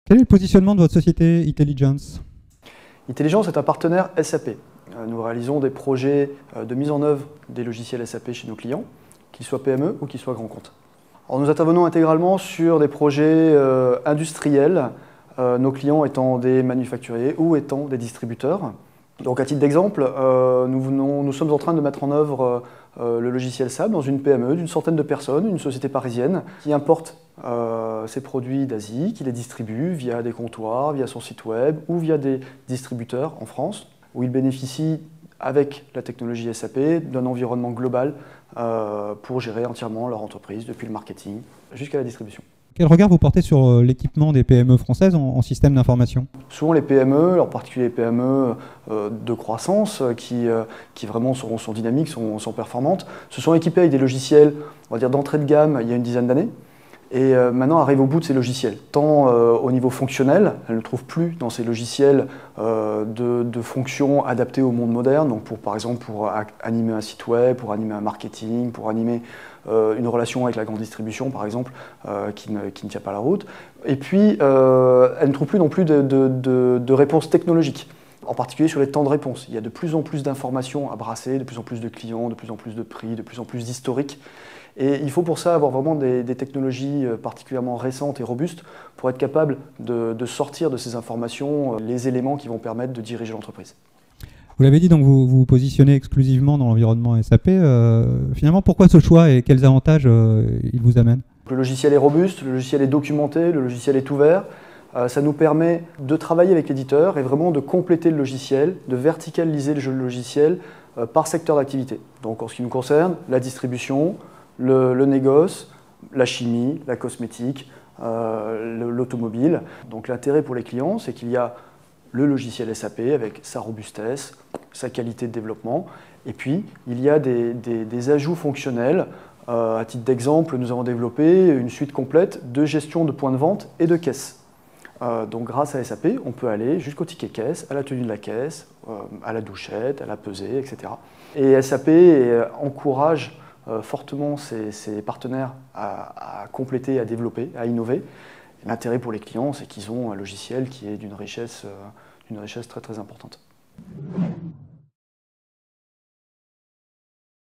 Quel est le positionnement de votre société Itelligence? Itelligence est un partenaire SAP. Nous réalisons des projets de mise en œuvre des logiciels SAP chez nos clients, qu'ils soient PME ou qu'ils soient grands comptes. Alors, nous intervenons intégralement sur des projets industriels, nos clients étant des manufacturiers ou étant des distributeurs. Donc, à titre d'exemple, nous sommes en train de mettre en œuvre le logiciel SAP dans une PME d'une centaine de personnes, une société parisienne, qui importe ses produits d'Asie, qui les distribue via des comptoirs, via son site web ou via des distributeurs en France, où ils bénéficient, avec la technologie SAP, d'un environnement global pour gérer entièrement leur entreprise, depuis le marketing jusqu'à la distribution. Quel regard vous portez sur l'équipement des PME françaises en système d'information? Souvent les PME, en particulier les PME de croissance, qui vraiment sont dynamiques, sont performantes, se sont équipées avec des logiciels, on va dire, d'entrée de gamme il y a une dizaine d'années. Et maintenant arrivent au bout de ces logiciels, tant au niveau fonctionnel, elles ne trouvent plus dans ces logiciels de fonctions adaptées au monde moderne, donc par exemple pour animer un site web, pour animer un marketing, pour animer une relation avec la grande distribution par exemple, qui ne tient pas la route. Et puis elles ne trouvent plus non plus de réponses technologiques, en particulier sur les temps de réponse. Il y a de plus en plus d'informations à brasser, de plus en plus de clients, de plus en plus de prix, de plus en plus d'historique. Et il faut pour ça avoir vraiment des technologies particulièrement récentes et robustes pour être capable de sortir de ces informations les éléments qui vont permettre de diriger l'entreprise. Vous l'avez dit, donc vous vous positionnez exclusivement dans l'environnement SAP. Finalement, pourquoi ce choix et quels avantages il vous amène? Le logiciel est robuste, le logiciel est documenté, le logiciel est ouvert. Ça nous permet de travailler avec l'éditeur et vraiment de compléter le logiciel, de verticaliser le logiciel par secteur d'activité. Donc en ce qui nous concerne, la distribution, le négoce, la chimie, la cosmétique, l'automobile. Donc l'intérêt pour les clients, c'est qu'il y a le logiciel SAP avec sa robustesse, sa qualité de développement, et puis il y a des ajouts fonctionnels. À titre d'exemple, nous avons développé une suite complète de gestion de points de vente et de caisse. Donc grâce à SAP, on peut aller jusqu'au ticket caisse, à la tenue de la caisse, à la douchette, à la pesée, etc. Et SAP encourage fortement ses partenaires à compléter, à développer, à innover. L'intérêt pour les clients, c'est qu'ils ont un logiciel qui est d'une richesse très très importante.